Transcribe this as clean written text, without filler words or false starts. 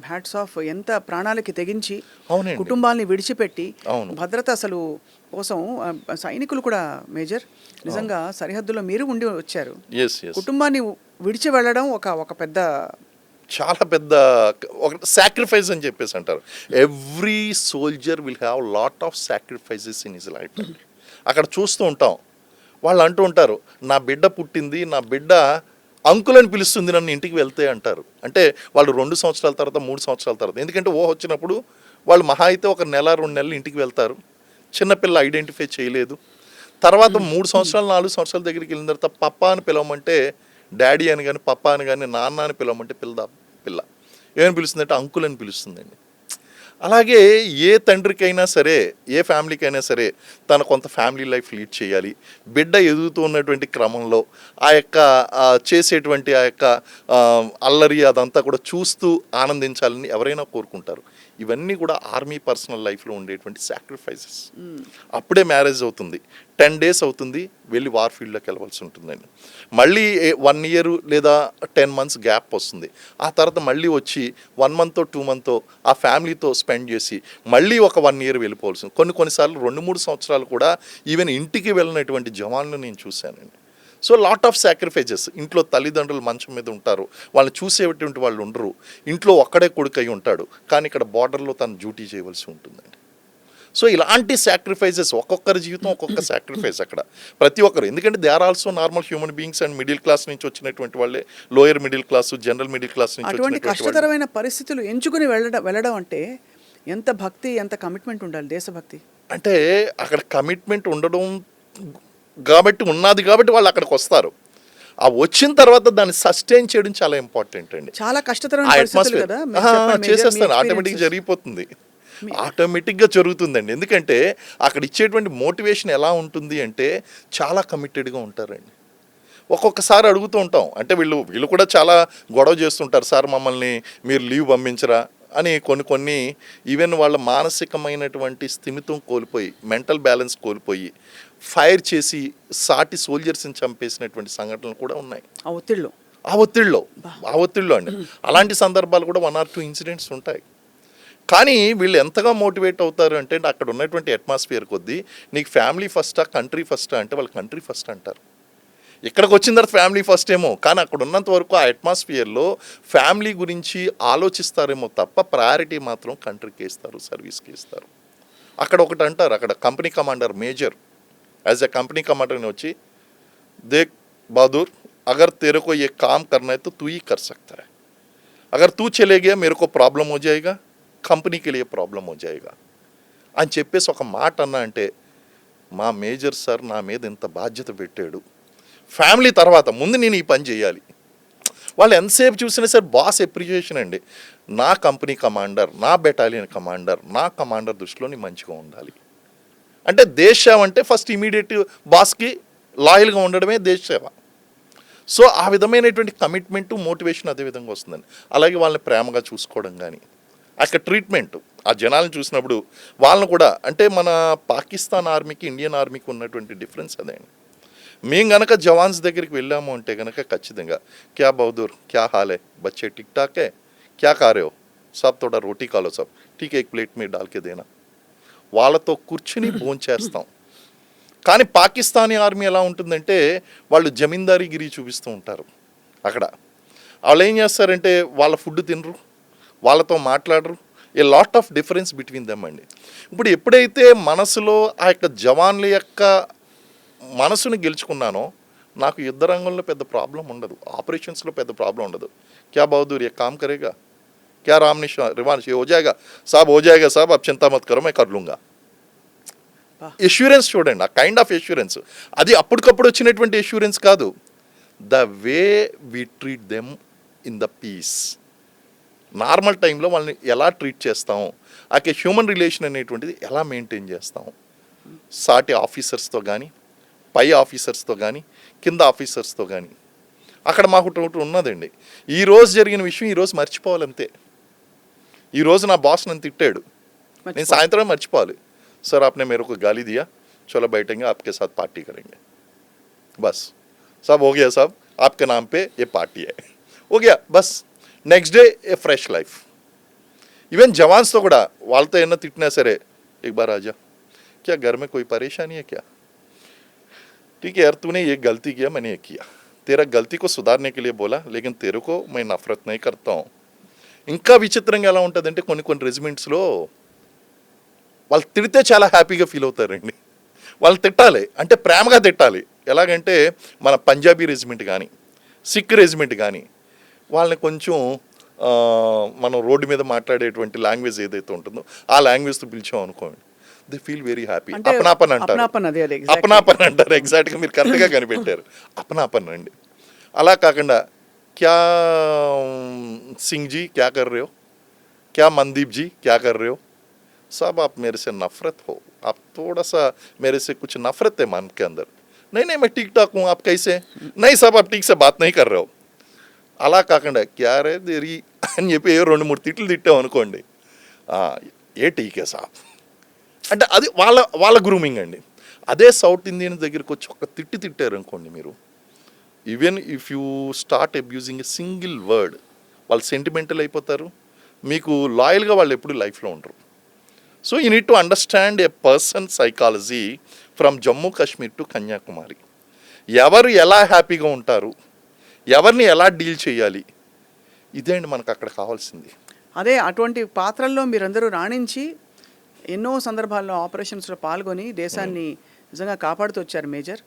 Hats off. ఎంత ప్రాణాలకి తెగించి అవునండి. కుటుంబాల్ని విడిచిపెట్టి అవును. భద్రత అసలు కోసం సైనికులు కూడా మేజర్ నిజంగా సరిహద్దులో మీరు ఉండి వచ్చారు. ఎస్ ఎస్ కుటుంబాన్ని విడిచి వెళ్ళడం ఒక ఒక పెద్ద చాలా పెద్ద ఒక సాక్రిఫైస్ అని చెప్పేసి అంటారు. Every soldier will have lot of sacrifices in his life అండి. అక్కడ చూస్తూ ఉంటాం, వాళ్ళు అంటూ ఉంటారు, నా బిడ్డ పుట్టింది, నా బిడ్డ అంకుల్ అని పిలుస్తుంది నన్ను ఇంటికి వెళ్తే అంటారు. అంటే వాళ్ళు 2 సంవత్సరాల తర్వాత 3 సంవత్సరాల తర్వాత, ఎందుకంటే ఊహ వచ్చినప్పుడు వాళ్ళు మహా అయితే ఒక నెల 2 నెలలు ఇంటికి వెళ్తారు. చిన్నపిల్ల ఐడెంటిఫై చేయలేదు. తర్వాత 3 సంవత్సరాలు 4 సంవత్సరాల దగ్గరికి వెళ్ళిన తర్వాత పప్పా అని పిలవమంటే డాడీ అని కానీ పప్పా అని కానీ నాన్న అని పిలవమంటే పిల్ల ఏమని పిలుస్తుందంటే అంకుల్ అని పిలుస్తుందండి. అలాగే ఏ తండ్రికైనా సరే, ఏ ఫ్యామిలీకైనా సరే తన కొంత ఫ్యామిలీ లైఫ్ లీడ్ చేయాలి. బిడ్డ ఎదుగుతూ ఉన్నటువంటి క్రమంలో ఆ యొక్క చేసేటువంటి ఆ యొక్క అల్లరి అదంతా కూడా చూస్తూ ఆనందించాలని ఎవరైనా కోరుకుంటారు. ఇవన్నీ కూడా ఆర్మీ పర్సనల్ లైఫ్లో ఉండేటువంటి సాక్రిఫైసెస్. అప్పుడే మ్యారేజ్ అవుతుంది, 10 days అవుతుంది, వెళ్ళి వార్ ఫీల్డ్లోకి వెళ్ళవలసి ఉంటుందండి. మళ్ళీ 1 year లేదా 10 months గ్యాప్ వస్తుంది. ఆ తర్వాత మళ్ళీ వచ్చి 1 month 2 month ఆ ఫ్యామిలీతో స్పెండ్ చేసి మళ్ళీ ఒక 1 year వెళ్ళిపోవాల్సింది. కొన్నిసార్లు 2-3 సంవత్సరాలు కూడా ఈవెన్ ఇంటికి వెళ్ళినటువంటి జవాన్లు నేను చూశానండి. So lot of sacrifices. ఇంట్లో తల్లిదండ్రులు మంచం మీద ఉంటారు, వాళ్ళని చూసేటువంటి వాళ్ళు ఉండరు. ఇంట్లో ఒక్కడే కొడుకు అయి ఉంటాడు, కానీ ఇక్కడ బార్డర్లో తను డ్యూటీ చేయవలసి ఉంటుందండి. సో ఇలాంటి సాక్రిఫైజెస్, ఒక్కొక్కరి జీవితం ఒక్కొక్క సాక్రిఫైస్ అక్కడ ప్రతి ఒక్కరు. ఎందుకంటే they are also normal human beings and middle class నుంచి వచ్చినటువంటి వాళ్ళే, lower middle class, general middle class నుంచి అటువంటి కష్టతరమైన పరిస్థితులు ఎంచుకుని వెళ్ళడం అంటే ఎంత భక్తి, ఎంత కమిట్మెంట్ ఉండాలి, దేశభక్తి. అంటే అక్కడ కమిట్మెంట్ ఉండడం కాబట్టి ఉన్నది కాబట్టి వాళ్ళు అక్కడికి వస్తారు. ఆ వచ్చిన తర్వాత దాన్ని సస్టైన్ చేయడం చాలా ఇంపార్టెంట్ అండి. చాలా కష్టతరమైన పరిస్థితులు కదా. చేసేస్తాను, ఆటోమేటిక్గా జరిగిపోతుంది, ఆటోమేటిక్గా జరుగుతుందండి. ఎందుకంటే అక్కడ ఇచ్చేటువంటి మోటివేషన్ ఎలా ఉంటుంది అంటే చాలా కమిటెడ్గా ఉంటారండి. ఒక్కొక్కసారి అడుగుతూ ఉంటాం, అంటే వీళ్ళు కూడా చాలా గొడవ చేస్తుంటారు, సార్ మమ్మల్ని మీరు లీవ్ పంపించరా అని. కొన్ని ఈవెన్ వాళ్ళ మానసికమైనటువంటి స్థిమితం కోల్పోయి, మెంటల్ బ్యాలెన్స్ కోల్పోయి ఫైర్ చేసి సాటి సోల్జర్స్ని చంపేసినటువంటి సంఘటనలు కూడా ఉన్నాయి. ఆ ఒత్తిడిలో అండి. అలాంటి సందర్భాలు కూడా 1 or 2 incidents ఉంటాయి. కానీ వీళ్ళు ఎంతగా మోటివేట్ అవుతారు అంటే అక్కడ ఉన్నటువంటి అట్మాస్ఫియర్ కొద్దీ, నీకు ఫ్యామిలీ ఫస్టా కంట్రీ ఫస్టా అంటే వాళ్ళు కంట్రీ ఫస్ట్ అంటారు. ఇక్కడికి వచ్చిన తర్వాత ఫ్యామిలీ ఫస్ట్ ఏమో, కానీ అక్కడ ఉన్నంత వరకు ఆ అట్మాస్ఫియర్లో ఫ్యామిలీ గురించి ఆలోచిస్తారేమో తప్ప ప్రయారిటీ మాత్రం కంట్రీకి ఇస్తారు, సర్వీస్కి ఇస్తారు. అక్కడ ఒకటి అంటారు, అక్కడ company commander major as a company కమాండర్ని వచ్చి, దేక్ బहादुर अगर तेरे को ये काम करना है तो तू ही कर सकता है, अगर तू चले गया मेरे को प्रॉब्लम हो जाएगा, కంపెనీ के लिए प्रॉब्लम हो जाएगा అని చెప్పేసి ఒక మాట అన్నా అంటే, మా మేజర్ సార్ నా మీద ఎంత బాధ్యత పెట్టాడు, ఫ్యామిలీ తర్వాత ముందు నేను ఈ పని చేయాలి. వాళ్ళు ఎంతసేపు చూసినా సరే బాస్ అప్రిషియేషన్ అండి. నా కంపెనీ కమాండర్, నా బెటాలియన్ కమాండర్, నా కమాండర్ దృష్టిలో నేను మంచిగా ఉండాలి అంటే దేశ సేవ అంటే ఫస్ట్ ఇమీడియట్ బాస్కి లాయల్గా ఉండడమే దేశ సేవ. సో ఆ విధమైనటువంటి కమిట్మెంటు, మోటివేషన్ అదే విధంగా వస్తుందండి. అలాగే వాళ్ళని ప్రేమగా చూసుకోవడం కానీ, అక్కడ ట్రీట్మెంట్, ఆ జనాలను చూసినప్పుడు వాళ్ళని కూడా, అంటే మన పాకిస్తాన్ ఆర్మీకి ఇండియన్ ఆర్మీకి ఉన్నటువంటి డిఫరెన్స్ అదే అండి. మేము గనక జవాన్స్ దగ్గరికి వెళ్ళాము అంటే కనుక ఖచ్చితంగా, క్యా బహదూర్, క్యా హాల్ హై, బచ్చే టిక్ టాక్ హై, క్యా ఖా రहे हो, सब थोड़ा रोटी खा लो, सब ठीक है एक प्लेट में डाल के देना, వాళ్ళతో కూర్చుని భోంచేస్తాం. కానీ పాకిస్తానీ ఆర్మీ ఎలా ఉంటుందంటే వాళ్ళు జమీందారీగిరి చూపిస్తూ ఉంటారు. అక్కడ వాళ్ళు ఏం చేస్తారంటే వాళ్ళ ఫుడ్ తినరు, వాళ్ళతో మాట్లాడరు. A lot of difference between them అండి. ఇప్పుడు ఎప్పుడైతే మనసులో ఆ యొక్క జవాన్ల యొక్క మనసుని గెలుచుకున్నానో నాకు యుద్ధ రంగంలో పెద్ద ప్రాబ్లం ఉండదు, ఆపరేషన్స్లో పెద్ద ప్రాబ్లం ఉండదు. క్యా బహదూర్ ఏ కామ్ కరేగా, क्या राम रिवांश ये हो जाएगा साहब आप चिंता मत करो मैं कर लूँगा. ఎష్యూరెన్స్ చూడండి, ఆ కైండ్ ఆఫ్ ఎష్యూరెన్స్. అది అప్పటికప్పుడు వచ్చినటువంటి ఎష్యూరెన్స్ కాదు, the way we treat them in the peace. Normal టైంలో వాళ్ళని ఎలా ట్రీట్ చేస్తాం, ఆ హ్యూమన్ రిలేషన్ అనేటువంటిది ఎలా మెయింటైన్ చేస్తాం, సాటి ఆఫీసర్స్తో కానీ, పై ఆఫీసర్స్తో కానీ, కింద ఆఫీసర్స్తో కానీ. అక్కడ మాకు ఒకటి ఉన్నదండి, ఈరోజు జరిగిన విషయం ఈరోజు మర్చిపోవాలంతే. ఈరోజు నా బాస్ నన్ను తిట్టాడు, నేను సాయంత్రం మర్చిపోవాలి. सर आपने मेरे को गाली दिया, चलो बैठेंगे आपके साथ पार्टी करेंगे, बस सब हो गया साहब, आपके नाम पे ये पार्टी है, हो गया बस. नेक्स्ट डे ए फ्रेश लाइफ. ఈవెన్ జవాన్స్తో కూడా వాళ్ళతో ఏమన్నా తిట్టినా సరే एक बार आजा क्या घर में कोई परेशानी है क्या ठीक है यार तूने ये गलती किया मैंने ये किया तेरा गलती को सुधारने के लिए बोला लेकिन तेरे को मैं नफरत नहीं करता हूँ ఇంకా విచిత్రంగా ఎలా ఉంటుందంటే కొన్ని కొన్ని రెజిమెంట్స్లో వాళ్ళు తిడితే చాలా హ్యాపీగా ఫీల్ అవుతారండి. వాళ్ళు తిట్టాలి అంటే ప్రేమగా తిట్టాలి. ఎలాగంటే మన పంజాబీ రెజిమెంట్ కానీ సిక్ రెజిమెంట్ కానీ వాళ్ళని కొంచెం మనం రోడ్డు మీద మాట్లాడేటువంటి లాంగ్వేజ్ ఏదైతే ఉంటుందో ఆ లాంగ్వేజ్తో పిలిచాం అనుకోండి దే ఫీల్ వెరీ హ్యాపీ. అంటే అపనాపన్ అంటారు. అపనాపన్ అదే అదే exactly. అపనాపన్ అంటారు. ఎగ్జాక్ట్గా మీరు కరెక్ట్గా కనిపెట్టారు. అపనాపన్ అండి. అలా కాకుండా क्या सिंह जी क्या कर रहे हो, क्या मनदीप जी क्या कर रहे हो, सब आप मेरे से नफरत हो, आप थोड़ा सा मेरे से कुछ नफरत है मन के अंदर. नहीं नहीं मैं ठीक ठाक हूँ आप कैसे, नहीं सब आप ठीक से बात नहीं कर रहे हो. అలా కాకుండా క్యారే దేరి అని చెప్పి 2-3 తిట్లు తిట్టాం అనుకోండి ఏ టీకే సాబ్ అంటే అది వాళ్ళ గ్రూమింగ్ అండి. అదే సౌత్ ఇండియన్ దగ్గరికి వచ్చి ఒక తిట్టారు అనుకోండి మీరు, even if you start abusing a single word వాళ్ళు సెంటిమెంటల్ అయిపోతారు, మీకు లాయల్గా వాళ్ళు ఎప్పుడు లైఫ్లో ఉండరు. So you need to understand a person psychology from Jammu Kashmir to Kanyakumari. ఎవరు ఎలా హ్యాపీగా ఉంటారు, ఎవరిని ఎలా డీల్ చేయాలి, ఇదే అండి మనకు అక్కడ కావాల్సింది. అదే అటువంటి పాత్రల్లో మీరందరూ రాణించి ఎన్నో సందర్భాల్లో ఆపరేషన్స్లో పాల్గొని దేశాన్ని నిజంగా కాపాడుతూ వచ్చారు మేజర్.